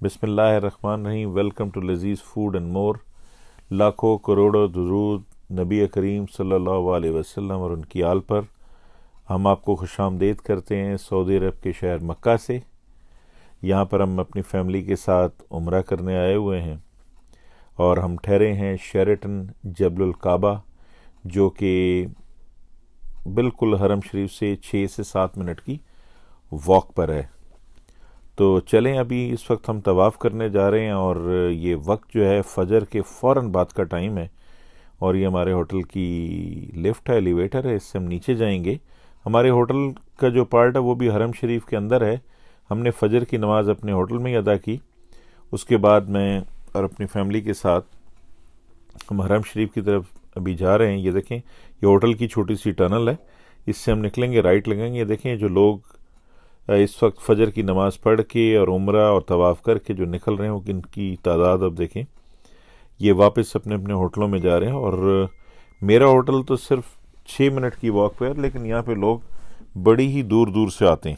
بسم اللہ الرحمن الرحیم۔ ویلکم ٹو لذیذ فوڈ اینڈ مور۔ لاکھوں کروڑوں درود نبی کریم صلی اللہ علیہ وسلم اور ان کی آل پر۔ ہم آپ کو خوش آمدید کرتے ہیں سعودی عرب کے شہر مکہ سے۔ یہاں پر ہم اپنی فیملی کے ساتھ عمرہ کرنے آئے ہوئے ہیں اور ہم ٹھہرے ہیں شیرٹن جبل الکعبہ، جو کہ بالکل حرم شریف سے 6 سے 7 منٹ کی واک پر ہے۔ تو چلیں، ابھی اس وقت ہم طواف کرنے جا رہے ہیں اور یہ وقت جو ہے فجر کے فوراً بعد کا ٹائم ہے، اور یہ ہمارے ہوٹل کی لفٹ ہے، ایلیویٹر ہے، اس سے ہم نیچے جائیں گے۔ ہمارے ہوٹل کا جو پارٹ ہے وہ بھی حرم شریف کے اندر ہے۔ ہم نے فجر کی نماز اپنے ہوٹل میں ہی ادا کی، اس کے بعد میں اور اپنی فیملی کے ساتھ ہم حرم شریف کی طرف ابھی جا رہے ہیں۔ یہ دیکھیں، یہ ہوٹل کی چھوٹی سی ٹنل ہے، اس سے ہم نکلیں گے، رائٹ لگیں گے۔ یہ دیکھیں جو لوگ اس وقت فجر کی نماز پڑھ کے اور عمرہ اور طواف کر کے جو نکل رہے ہیں، وہ ان کی تعداد اب دیکھیں۔ یہ واپس اپنے اپنے ہوٹلوں میں جا رہے ہیں، اور میرا ہوٹل تو صرف 6 منٹ کی واک پہ ہے، لیکن یہاں پہ لوگ بڑی ہی دور دور سے آتے ہیں۔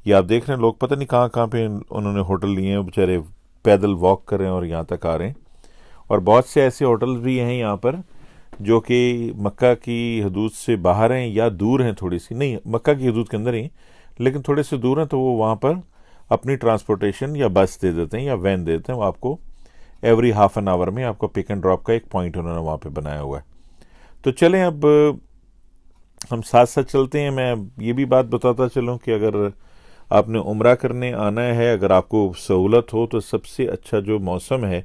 یہ آپ دیکھ رہے ہیں، لوگ پتہ نہیں کہاں کہاں پہ انہوں نے ہوٹل لیے ہیں، بیچارے پیدل واک کر رہے ہیں اور یہاں تک آ رہے ہیں۔ اور بہت سے ایسے ہوٹلز بھی ہیں یہاں پر جو کہ مکہ کی حدود سے باہر ہیں یا دور ہیں، تھوڑی سی، نہیں مکہ کی حدود کے اندر ہی ہیں لیکن تھوڑے سے دور ہیں، تو وہ وہاں پر اپنی ٹرانسپورٹیشن یا بس دے دیتے ہیں یا وین دے دیتے ہیں۔ وہ آپ کو ایوری ہاف این آور میں آپ کو پک اینڈ ڈراپ کا ایک پوائنٹ انہوں نے وہاں پہ بنایا ہوا ہے۔ تو چلیں اب ہم ساتھ ساتھ چلتے ہیں۔ میں یہ بھی بات بتاتا چلوں کہ اگر آپ نے عمرہ کرنے آنا ہے، اگر آپ کو سہولت ہو، تو سب سے اچھا جو موسم ہے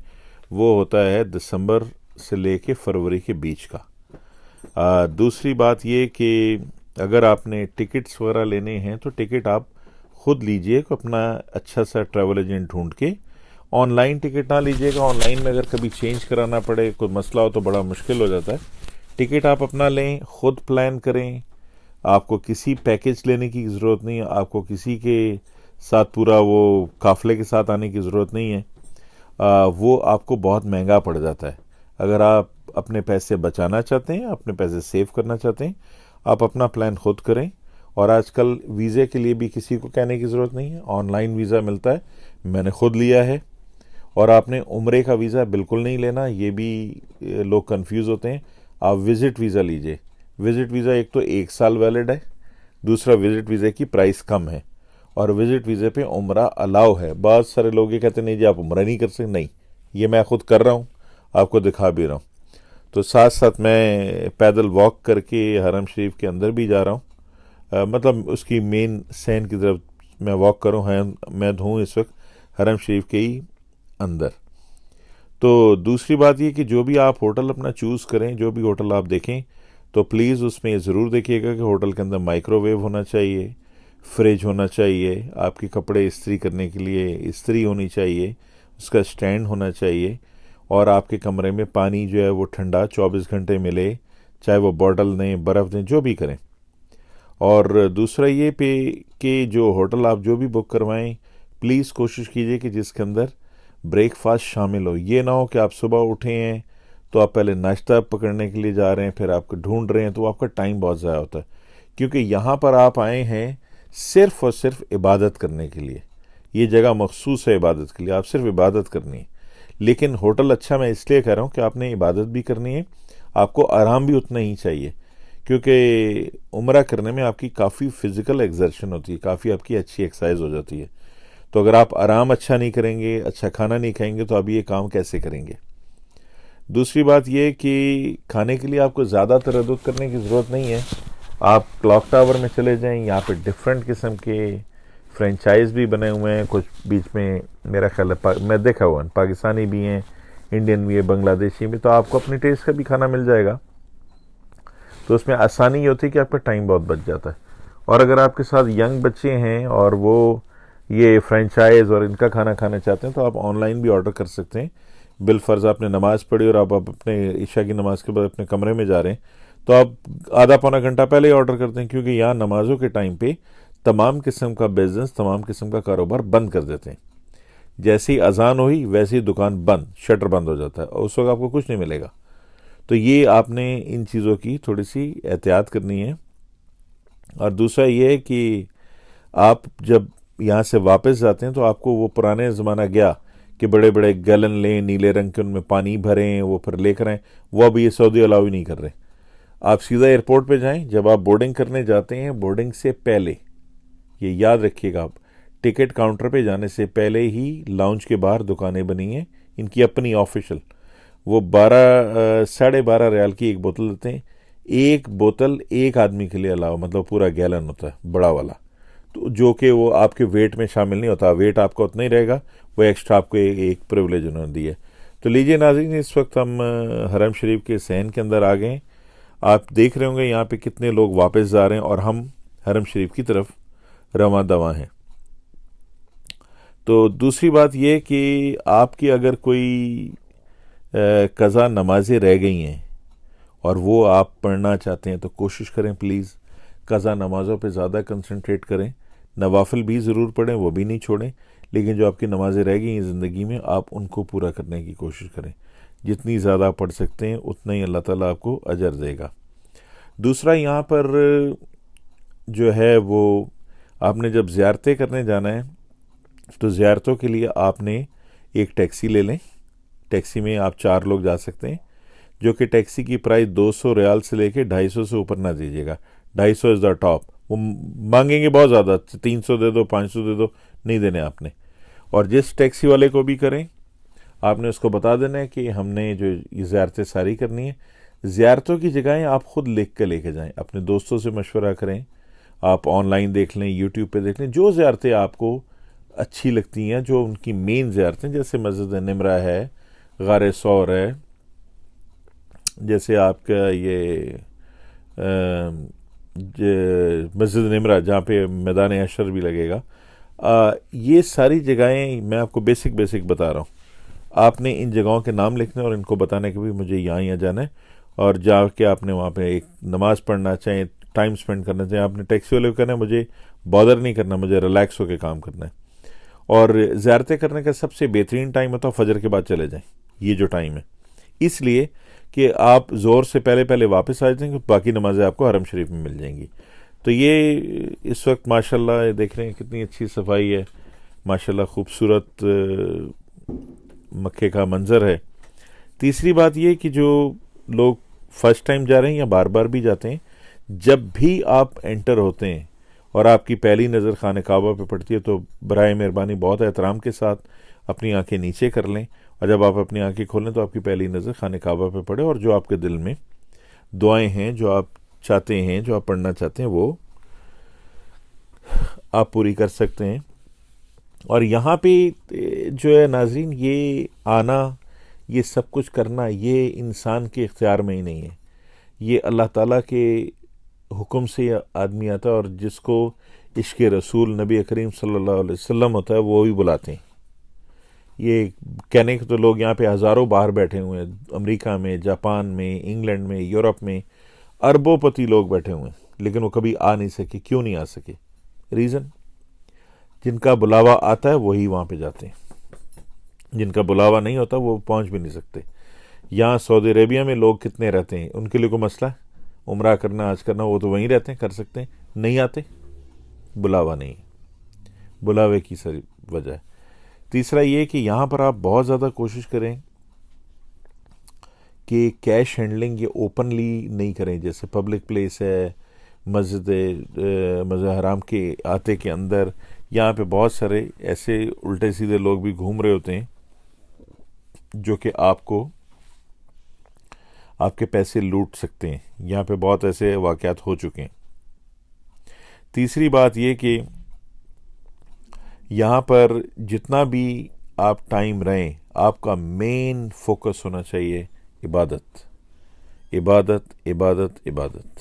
وہ ہوتا ہے دسمبر سے لے کے فروری کے بیچ کا۔ دوسری بات یہ کہ اگر آپ نے ٹکٹس وغیرہ لینے ہیں تو ٹکٹ آپ خود لیجئے، اپنا اچھا سا ٹریول ایجنٹ ڈھونڈ کے۔ آن لائن ٹکٹ نہ لیجئے گا، آن لائن میں اگر کبھی چینج کرانا پڑے، کوئی مسئلہ ہو تو بڑا مشکل ہو جاتا ہے۔ ٹکٹ آپ اپنا لیں، خود پلان کریں، آپ کو کسی پیکج لینے کی ضرورت نہیں ہے، آپ کو کسی کے ساتھ پورا وہ قافلے کے ساتھ آنے کی ضرورت نہیں ہے۔ وہ آپ کو بہت مہنگا پڑ جاتا ہے۔ اگر آپ اپنے پیسے بچانا چاہتے ہیں، اپنے پیسے سیو کرنا چاہتے ہیں، آپ اپنا پلان خود کریں۔ اور آج کل ویزے کے لیے بھی کسی کو کہنے کی ضرورت نہیں ہے، آن لائن ویزا ملتا ہے، میں نے خود لیا ہے۔ اور آپ نے عمرے کا ویزا بالکل نہیں لینا، یہ بھی لوگ کنفیوز ہوتے ہیں۔ آپ وزٹ ویزا لیجئے۔ وزٹ ویزا ایک تو 1 سال ویلڈ ہے، دوسرا وزٹ ویزے کی پرائس کم ہے، اور وزٹ ویزے پہ عمرہ الاؤ ہے۔ بہت سارے لوگ یہ کہتے ہیں نہیں جی آپ عمرہ نہیں کر سکتے، نہیں، یہ میں خود کر رہا ہوں، آپ کو دکھا بھی رہا ہوں۔ تو ساتھ ساتھ میں پیدل واک کر کے حرم شریف کے اندر بھی جا رہا ہوں، مطلب اس کی مین سین کی طرف میں واک کروں، میں ہوں اس وقت حرم شریف کے ہی اندر۔ تو دوسری بات یہ کہ جو بھی آپ ہوٹل اپنا چوز کریں، جو بھی ہوٹل آپ دیکھیں، تو پلیز اس میں یہ ضرور دیکھیے گا کہ ہوٹل کے اندر مائکرو ویو ہونا چاہیے، فریج ہونا چاہیے، آپ کے کپڑے استری کرنے کے لیے استری ہونی چاہیے، اس کا سٹینڈ ہونا چاہیے، اور آپ کے کمرے میں پانی جو ہے وہ ٹھنڈا 24 گھنٹے ملے، چاہے وہ بوٹل دیں، برف دیں، جو بھی کریں۔ اور دوسرا یہ کہ جو ہوٹل آپ جو بھی بک کروائیں، پلیز کوشش کیجئے کہ جس کے اندر بریک فاسٹ شامل ہو۔ یہ نہ ہو کہ آپ صبح اٹھے ہیں تو آپ پہلے ناشتہ پکڑنے کے لیے جا رہے ہیں، پھر آپ کو ڈھونڈ رہے ہیں، تو آپ کا ٹائم بہت ضائع ہوتا ہے، کیونکہ یہاں پر آپ آئے ہیں صرف اور صرف عبادت کرنے کے لیے۔ یہ جگہ مخصوص ہے عبادت کے لیے، آپ صرف عبادت کرنی ہے۔ لیکن ہوٹل اچھا میں اس لیے کہہ رہا ہوں کہ آپ نے عبادت بھی کرنی ہے، آپ کو آرام بھی اتنا ہی چاہیے، کیونکہ عمرہ کرنے میں آپ کی کافی فزیکل ایگزرشن ہوتی ہے، کافی آپ کی اچھی ایکسرسائز ہو جاتی ہے۔ تو اگر آپ آرام اچھا نہیں کریں گے، اچھا کھانا نہیں کھائیں گے، تو آپ یہ کام کیسے کریں گے؟ دوسری بات یہ کہ کھانے کے لیے آپ کو زیادہ تردد کرنے کی ضرورت نہیں ہے۔ آپ کلاک ٹاور میں چلے جائیں، یہاں پہ ڈیفرنٹ قسم کے فرینچائز بھی بنے ہوئے ہیں، کچھ بیچ میں میرا خیال ہے میں دیکھا ہوا ہے، پاکستانی بھی ہیں، انڈین بھی ہے، بنگلہ دیشی بھی، تو آپ کو اپنی ٹیسٹ کا بھی کھانا مل جائے گا۔ تو اس میں آسانی یہ ہوتی ہے کہ آپ کا ٹائم بہت بچ جاتا ہے۔ اور اگر آپ کے ساتھ ینگ بچے ہیں اور وہ یہ فرینچائز اور ان کا کھانا کھانا چاہتے ہیں، تو آپ آن لائن بھی آرڈر کر سکتے ہیں۔ بالفرض آپ نے نماز پڑھی اور آپ اپنے عشاء کی نماز کے بعد اپنے کمرے میں جا رہے ہیں، تو آپ آدھا پونا گھنٹہ پہلے ہی آرڈر کرتے ہیں، کیونکہ یہاں نمازوں کے ٹائم پہ تمام قسم کا بزنس، تمام قسم کا کاروبار بند کر دیتے ہیں۔ جیسی اذان ہوئی ویسی دکان بند، شٹر بند ہو جاتا ہے، اور اس وقت آپ کو کچھ نہیں ملے گا۔ تو یہ آپ نے ان چیزوں کی تھوڑی سی احتیاط کرنی ہے۔ اور دوسرا یہ ہے کہ آپ جب یہاں سے واپس جاتے ہیں تو آپ کو وہ پرانے زمانہ گیا کہ بڑے بڑے گیلن لیں نیلے رنگ کے، ان میں پانی بھریں، وہ پھر لے کر آئیں، وہ اب یہ سعودی الاؤ ہی نہیں کر رہے. آپ سیدھا ایئرپورٹ پہ جائیں، جب آپ بورڈنگ کرنے جاتے ہیں بورڈنگ سے پہلے یہ یاد رکھیے گا، آپ ٹکٹ کاؤنٹر پہ جانے سے پہلے ہی لاؤنج کے باہر دکانیں بنی ہیں ان کی اپنی آفیشل، وہ 12.5 ریال کی ایک بوتل دیتے ہیں. ایک بوتل ایک آدمی کے لیے علاوہ، مطلب پورا گیلن ہوتا ہے بڑا والا، تو جو کہ وہ آپ کے ویٹ میں شامل نہیں ہوتا، ویٹ آپ کا اتنا ہی رہے گا، وہ ایکسٹرا آپ کو ایک پریولیج انہوں نے دی ہے. تو لیجئے ناظرین، اس وقت ہم حرم شریف کے صحن کے اندر آ گئے ہیں. آپ دیکھ رہے ہوں گے یہاں پہ کتنے لوگ واپس جا رہے ہیں اور ہم حرم شریف کی طرف رواں دواں ہیں. تو دوسری بات یہ کہ آپ کی اگر کوئی قضا نمازیں رہ گئی ہیں اور وہ آپ پڑھنا چاہتے ہیں تو کوشش کریں پلیز قضا نمازوں پہ زیادہ کنسنٹریٹ کریں. نوافل بھی ضرور پڑھیں، وہ بھی نہیں چھوڑیں، لیکن جو آپ کی نمازیں رہ گئی ہیں زندگی میں آپ ان کو پورا کرنے کی کوشش کریں. جتنی زیادہ پڑھ سکتے ہیں اتنا ہی اللہ تعالیٰ آپ کو اجر دے گا. دوسرا یہاں پر جو ہے وہ آپ نے جب زیارتیں کرنے جانا ہے تو زیارتوں کے لیے آپ نے ایک ٹیکسی لے لیں. ٹیکسی میں آپ 4 لوگ جا سکتے ہیں، جو کہ ٹیکسی کی پرائس 200 ریال سے لے کے 250 سے اوپر نہ دیجیے گا. 250 از دا ٹاپ. وہ مانگیں گے بہت زیادہ، 300 دے دو، 500 دے دو، نہیں دینے آپ نے. اور جس ٹیکسی والے کو بھی کریں آپ نے اس کو بتا دینا ہے کہ ہم نے جو یہ زیارتیں ساری کرنی ہیں. زیارتوں کی جگہیں آپ خود لکھ کے لے کے جائیں، اپنے دوستوں سے مشورہ کریں، آپ آن لائن دیکھ لیں، یوٹیوب پہ دیکھ لیں، جو زیارتیں آپ کو اچھی لگتی ہیں، جو ان کی مین زیارتیں، جیسے مسجد نمرہ ہے، غار ثور ہے، جیسے آپ کا یہ مسجد نمرہ جہاں پہ میدان حشر بھی لگے گا. یہ ساری جگہیں میں آپ کو بیسک بتا رہا ہوں. آپ نے ان جگہوں کے نام لکھنے اور ان کو بتانے کہ بھی مجھے یہاں جانا ہے، اور جا کے آپ نے وہاں پہ ایک نماز پڑھنا چاہیں، ٹائم سپینڈ کرنا چاہیں. آپ نے ٹیکسی والے کو کہنا ہے مجھے بادر نہیں کرنا، مجھے ریلیکس ہو کے کام کرنا ہے. اور زیارتیں کرنے کا سب سے بہترین ٹائم ہوتا ہے فجر کے بعد چلے جائیں. یہ جو ٹائم ہے اس لیے کہ آپ زور سے پہلے واپس آ جائیں گے، باقی نمازیں آپ کو حرم شریف میں مل جائیں گی. تو یہ اس وقت ماشاءاللہ دیکھ رہے ہیں کتنی اچھی صفائی ہے، ماشاءاللہ خوبصورت مکے کا منظر ہے. تیسری بات یہ کہ جو لوگ فرسٹ ٹائم جا رہے ہیں یا بار بار بھی جاتے ہیں، جب بھی آپ انٹر ہوتے ہیں اور آپ کی پہلی نظر خانہ کعبہ پہ پڑتی ہے تو برائے مہربانی بہت احترام کے ساتھ اپنی آنکھیں نیچے کر لیں، اور جب آپ اپنی آنکھیں کھولیں تو آپ کی پہلی نظر خانہ کعبہ پہ پڑے، اور جو آپ کے دل میں دعائیں ہیں، جو آپ چاہتے ہیں، جو آپ پڑھنا چاہتے ہیں، وہ آپ پوری کر سکتے ہیں. اور یہاں پہ جو ہے ناظرین، یہ آنا، یہ سب کچھ کرنا، یہ انسان کے اختیار میں ہی نہیں ہے، یہ اللہ تعالیٰ کے حکم سے آدمی آتا ہے، اور جس کو عشق رسول نبی کریم صلی اللہ علیہ وسلم ہوتا ہے وہ بھی بلاتے ہیں. یہ کہنے کے تو لوگ یہاں پہ ہزاروں باہر بیٹھے ہوئے ہیں، امریکہ میں، جاپان میں، انگلینڈ میں، یورپ میں اربوں پتی لوگ بیٹھے ہوئے ہیں، لیکن وہ کبھی آ نہیں سکے. کیوں نہیں آ سکے؟ ریزن، جن کا بلاوا آتا ہے وہی وہاں پہ جاتے ہیں، جن کا بلاوا نہیں ہوتا وہ پہنچ بھی نہیں سکتے. یہاں سعودی عربیہ میں لوگ کتنے رہتے ہیں، ان کے لیے کوئی مسئلہ ہے عمرہ کرنا، حج کرنا؟ وہ تو وہیں رہتے ہیں، کر سکتے ہیں. نہیں آتے، بلاوا نہیں، بلاوے کی ساری وجہ ہے. تیسرا یہ کہ یہاں پر آپ بہت زیادہ کوشش کریں کہ کیش ہینڈلنگ یہ اوپنلی نہیں کریں. جیسے پبلک پلیس ہے، مسجد حرام کے آتے کے اندر، یہاں پہ بہت سارے ایسے الٹے سیدھے لوگ بھی گھوم رہے ہوتے ہیں جو کہ آپ کے پیسے لوٹ سکتے ہیں. یہاں پہ بہت ایسے واقعات ہو چکے ہیں. تیسری بات یہ کہ یہاں پر جتنا بھی آپ ٹائم رہیں، آپ کا مین فوکس ہونا چاہیے عبادت، عبادت، عبادت، عبادت.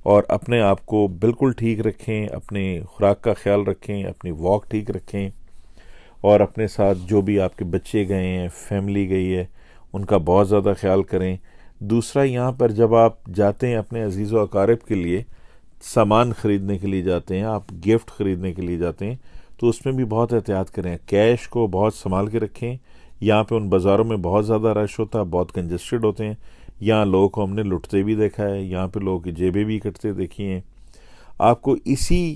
اور اپنے آپ کو بالکل ٹھیک رکھیں، اپنے خوراک کا خیال رکھیں، اپنی واک ٹھیک رکھیں، اور اپنے ساتھ جو بھی آپ کے بچے گئے ہیں، فیملی گئی ہے، ان کا بہت زیادہ خیال کریں. دوسرا، یہاں پر جب آپ جاتے ہیں اپنے عزیز و اقارب کے لیے سامان خریدنے کے لیے جاتے ہیں، آپ گفٹ خریدنے کے لیے جاتے ہیں، تو اس میں بھی بہت احتیاط کریں. کیش کو بہت سنبھال کے رکھیں. یہاں پہ ان بازاروں میں بہت زیادہ رش ہوتا ہے، بہت کنجسٹڈ ہوتے ہیں. یہاں لوگوں کو ہم نے لٹتے بھی دیکھا ہے، یہاں پہ لوگوں کی جیبیں بھی کٹتے دیکھی ہیں. آپ کو اسی